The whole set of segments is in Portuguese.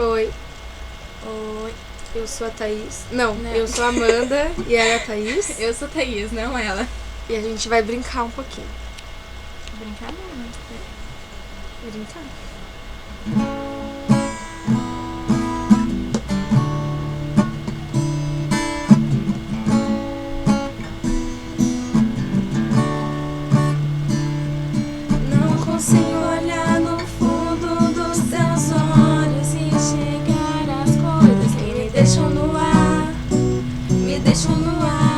Oi, Oi. eu sou a Thaís. Não, Não. eu sou a Amanda e ela é a Thaís. Eu sou Thaís, não ela. E a gente vai brincar um pouquinho. Brincar não, né? Brincar? Não consigo olhar no fundo dos teus olhos e enxergar as coisas que me deixam no ar, me deixam no ar.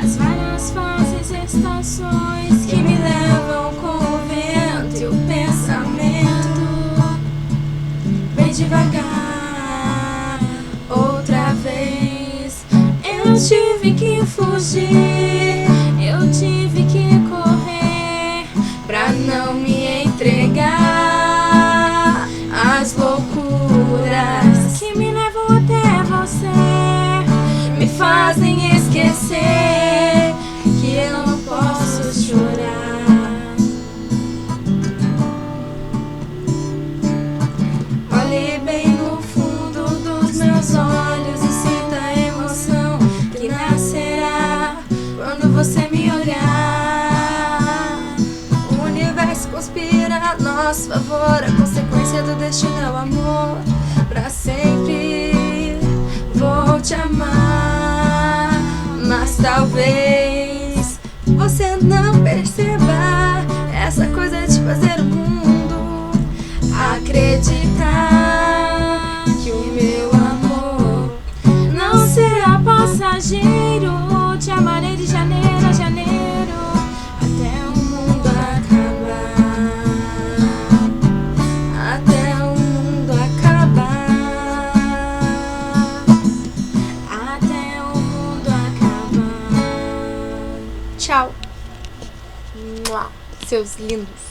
As várias fases, estações que me levam com o vento e o pensamento. Bem devagar, outra vez. Eu tive que fugir, eu tive que correr pra não me entregar às loucuras que me levam até você, me fazem esquecer que eu não posso chorar. Olhe bem no fundo dos meus olhos e sinta a emoção que nascerá quando você me olhar. O universo conspira a nosso favor, a consequência do destino é o amor. Pra sempre vou te amar, mas talvez você não perceba essa coisa de fazer o mundo acreditar que o meu amor não será passageiro. Te amarei de janeiro a janeiro até o mundo acabar, até o mundo acabar, até o mundo acabar. Tchau. Mua, seus lindos.